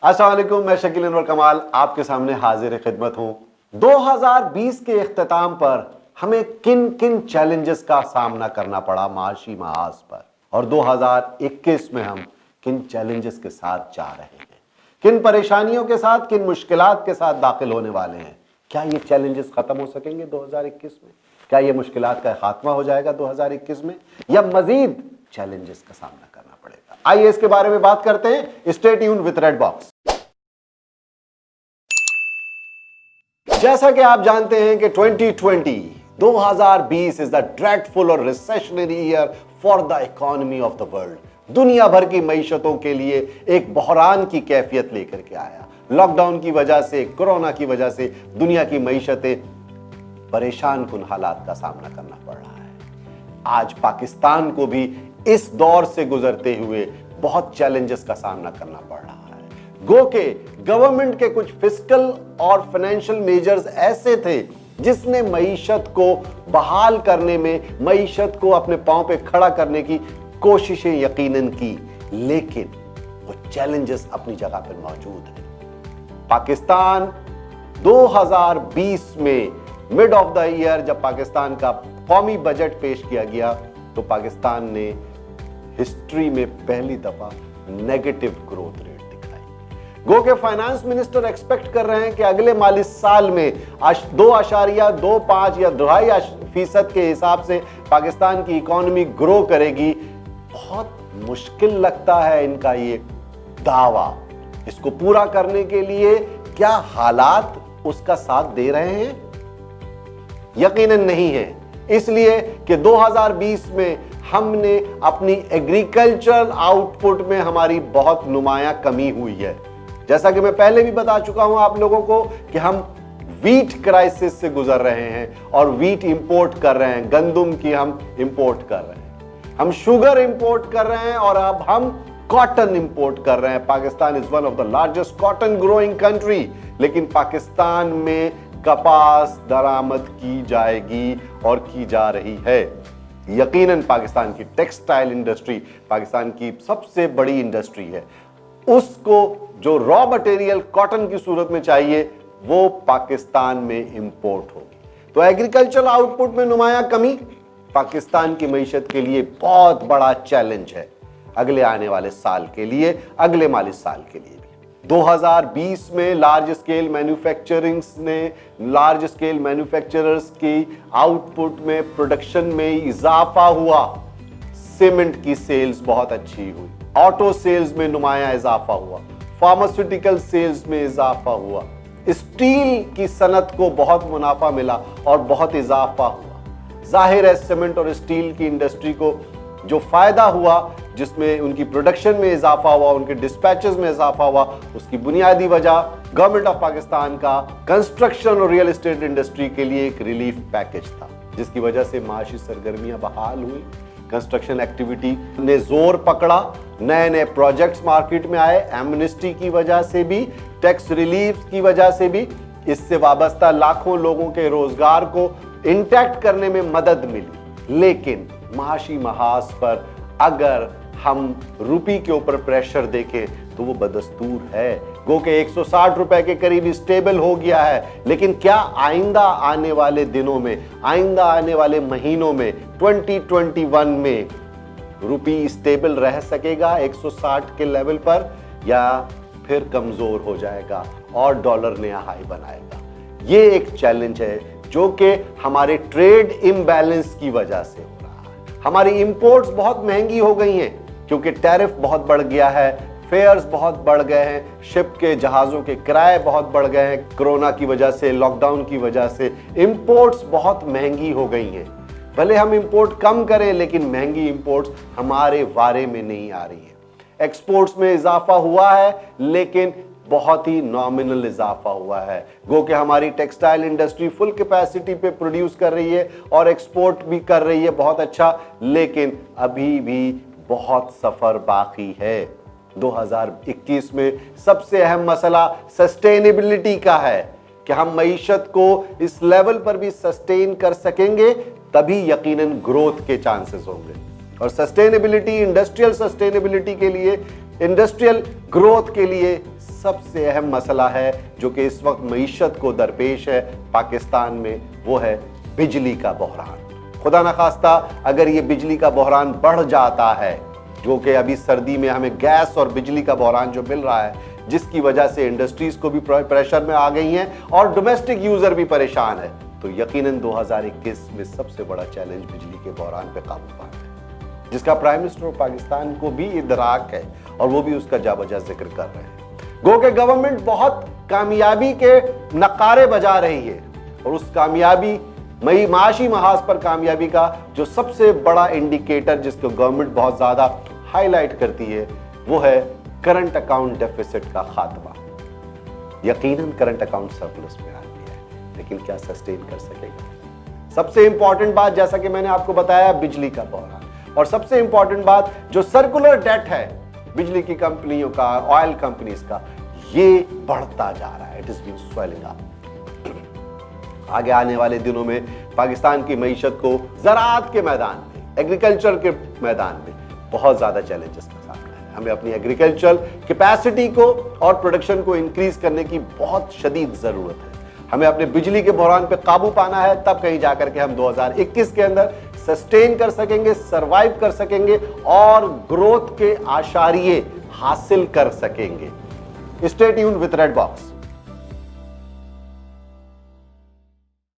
अस्सलाम वालेकुम, मैं शकील अनवर कमाल आपके सामने हाजिर खिदमत हूं। 2020 के इख्तिताम पर हमें किन किन चैलेंजेस का सामना करना पड़ा माशी महाज पर, और 2021 में हम किन चैलेंजेस के साथ जा रहे हैं, किन परेशानियों के साथ, किन मुश्किलात के साथ दाखिल होने वाले हैं। क्या ये चैलेंजेस खत्म हो सकेंगे 2021 में? क्या ये मुश्किलात का खात्मा हो जाएगा 2021 में, या मजीद चैलेंजेस का सामना करना पड़ेगा? आइए इसके बारे में बात करते हैं। Stay tuned with red box. जैसा कि आप जानते हैं कि 2020 इज द ड्रेडफुल और recessionary year for the economy of the world. दुनिया भर की मईशतों के लिए एक बहरान की कैफियत लेकर के आया। लॉकडाउन की वजह से, कोरोना की वजह से दुनिया की मईशतें परेशान कुन हालात का सामना करना पड़ रहा है। आज पाकिस्तान को भी इस दौर से गुजरते हुए बहुत चैलेंजेस का सामना करना पड़ रहा है। गो के गवर्नमेंट के कुछ फिस्कल और फाइनेंशियल मेजर्स ऐसे थे जिसने मईशत को बहाल करने में, मईशत को अपने पांव पे खड़ा करने की कोशिशें यकीनन की, लेकिन वो चैलेंजेस अपनी जगह पर मौजूद हैं। पाकिस्तान 2020 में मिड ऑफ द ईयर जब पाकिस्तान का कौमी बजट पेश किया गया तो पाकिस्तान ने हिस्ट्री में पहली दफा नेगेटिव ग्रोथ रेट दिखाई। गो के फाइनेंस मिनिस्टर एक्सपेक्ट कर रहे हैं कि अगले माली साल में 2.25 या 2.5% के हिसाब से पाकिस्तान की इकोनॉमी ग्रो करेगी। बहुत मुश्किल लगता है इनका ये दावा। इसको पूरा करने के लिए क्या हालात उसका साथ दे रहे हैं? यकीनन नहीं है, इसलिए कि 2020 में हमने अपनी एग्रीकल्चरल आउटपुट में हमारी बहुत नुमायां कमी हुई है। जैसा कि मैं पहले भी बता चुका हूं आप लोगों को कि हम वीट क्राइसिस से गुजर रहे हैं और वीट इंपोर्ट कर रहे हैं, गंदुम की हम इंपोर्ट कर रहे हैं, हम शुगर इंपोर्ट कर रहे हैं और अब हम कॉटन इंपोर्ट कर रहे हैं। Pakistan is one of the largest cotton growing country, लेकिन पाकिस्तान में कपास दरामद की जाएगी और की जा रही है। यकीनन पाकिस्तान की टेक्सटाइल इंडस्ट्री पाकिस्तान की सबसे बड़ी इंडस्ट्री है। उसको जो रॉ मटेरियल कॉटन की सूरत में चाहिए वो पाकिस्तान में इंपोर्ट होगी। तो एग्रीकल्चरल आउटपुट में नुमायां कमी पाकिस्तान की मईशत के लिए बहुत बड़ा चैलेंज है अगले आने वाले साल के लिए, अगले माली साल के लिए भी। 2020 में लार्ज स्केल मैन्युफैक्चरर्स की आउटपुट में, प्रोडक्शन में इजाफा हुआ। सीमेंट की सेल्स बहुत अच्छी हुई, ऑटो सेल्स में नुमायां इजाफा हुआ, फार्मास्यूटिकल सेल्स में इजाफा हुआ, स्टील की सनत को बहुत मुनाफा मिला और बहुत इजाफा हुआ। जाहिर है सीमेंट और स्टील की इंडस्ट्री को जो फायदा हुआ, जिसमें उनकी प्रोडक्शन में इजाफा हुआ, उनके डिस्पैचेस में इजाफा हुआ, उसकी बुनियादी वजह गवर्नमेंट ऑफ पाकिस्तान का कंस्ट्रक्शन और रियल एस्टेट इंडस्ट्री के लिए एक रिलीफ पैकेज था, जिसकी वजह से माशी सरगर्मियां बहाल हुई, कंस्ट्रक्शन एक्टिविटी ने जोर पकड़ा, नए नए प्रोजेक्ट्स मार्केट में आए, एमनेस्टी की वजह से भी, टैक्स रिलीफ की वजह से भी इससे वाबस्ता लाखों लोगों के रोजगार को इंटैक्ट करने में मदद मिली। लेकिन माशी महाज पर अगर हम रुपी के ऊपर प्रेशर देखें तो वो बदस्तूर है। गो के 160 रुपए के करीब स्टेबल हो गया है, लेकिन क्या आइंदा आने वाले दिनों में, आइंदा आने वाले महीनों में, 2021 में रुपी स्टेबल रह सकेगा 160 के लेवल पर, या फिर कमजोर हो जाएगा और डॉलर नया हाई बनाएगा? ये एक चैलेंज है जो कि हमारे ट्रेड इम्बैलेंस की वजह से हो रहा है। हमारी इंपोर्ट्स बहुत महंगी हो गई हैं क्योंकि टैरिफ बहुत बढ़ गया है, फेयर्स बहुत बढ़ गए हैं, शिप के जहाज़ों के किराए बहुत बढ़ गए हैं, कोरोना की वजह से, लॉकडाउन की वजह से इंपोर्ट्स बहुत महंगी हो गई हैं। भले हम इंपोर्ट कम करें लेकिन महंगी इंपोर्ट्स हमारे वारे में नहीं आ रही है। एक्सपोर्ट्स में इजाफा हुआ है लेकिन बहुत ही नॉमिनल इजाफा हुआ है। गो कि हमारी टेक्सटाइल इंडस्ट्री फुल कैपेसिटी पे प्रोड्यूस कर रही है और एक्सपोर्ट भी कर रही है बहुत अच्छा, लेकिन अभी भी बहुत सफर बाकी है। 2021 में सबसे अहम मसला सस्टेनेबिलिटी का है कि हम मईशत को इस लेवल पर भी सस्टेन कर सकेंगे, तभी यकीनन ग्रोथ के चांसेस होंगे। और सस्टेनेबिलिटी, इंडस्ट्रियल सस्टेनेबिलिटी के लिए, इंडस्ट्रियल ग्रोथ के लिए सबसे अहम मसला है जो कि इस वक्त मईशत को दरपेश है पाकिस्तान में, वो है बिजली का बहरान। खुदा न खास्ता अगर ये बिजली का बहरान बढ़ जाता है, जो कि अभी सर्दी में हमें गैस और बिजली का बहरान जो मिल रहा है, जिसकी वजह से इंडस्ट्रीज को भी प्रेशर में आ गई हैं और डोमेस्टिक यूजर भी परेशान है, तो यकीनन 2021 में सबसे बड़ा चैलेंज बिजली के बहरान पे काबू पाना है, जिसका प्राइम मिनिस्टर ऑफ पाकिस्तान को भी इदराक है और वो भी उसका जाबजा जिक्र कर रहे हैं। गो के गवर्नमेंट बहुत कामयाबी के नकारे बजा रही है और उस कामयाबी माशी महाज पर कामयाबी का जो सबसे बड़ा इंडिकेटर जिसको गवर्नमेंट बहुत ज्यादा हाईलाइट करती है, वो है करंट अकाउंट डेफिसिट का खात्मा। यकीनन करंट अकाउंट सरप्लस में आ गया है, लेकिन क्या सस्टेन कर सकेगा? सबसे इंपॉर्टेंट बात, जैसा कि मैंने आपको बताया, बिजली का बहरान, और सबसे इंपॉर्टेंट बात जो सर्कुलर डेट है बिजली की कंपनियों का, ऑयल कंपनीज का, ये बढ़ता जा रहा है। It is been swelling up. आगे आने वाले दिनों में पाकिस्तान की मईशत को ज़राअत के मैदान में, एग्रीकल्चर के मैदान में बहुत ज्यादा चैलेंजेस का सामना है। हमें अपनी एग्रीकल्चर कैपेसिटी को और प्रोडक्शन को इंक्रीज करने की बहुत शदीद जरूरत है। हमें अपने बिजली के बहरान पे काबू पाना है, तब कहीं जाकर के हम 2021 के अंदर सस्टेन कर सकेंगे, सरवाइव कर सकेंगे और ग्रोथ के आशारिये हासिल कर सकेंगे। Stay tuned with red box.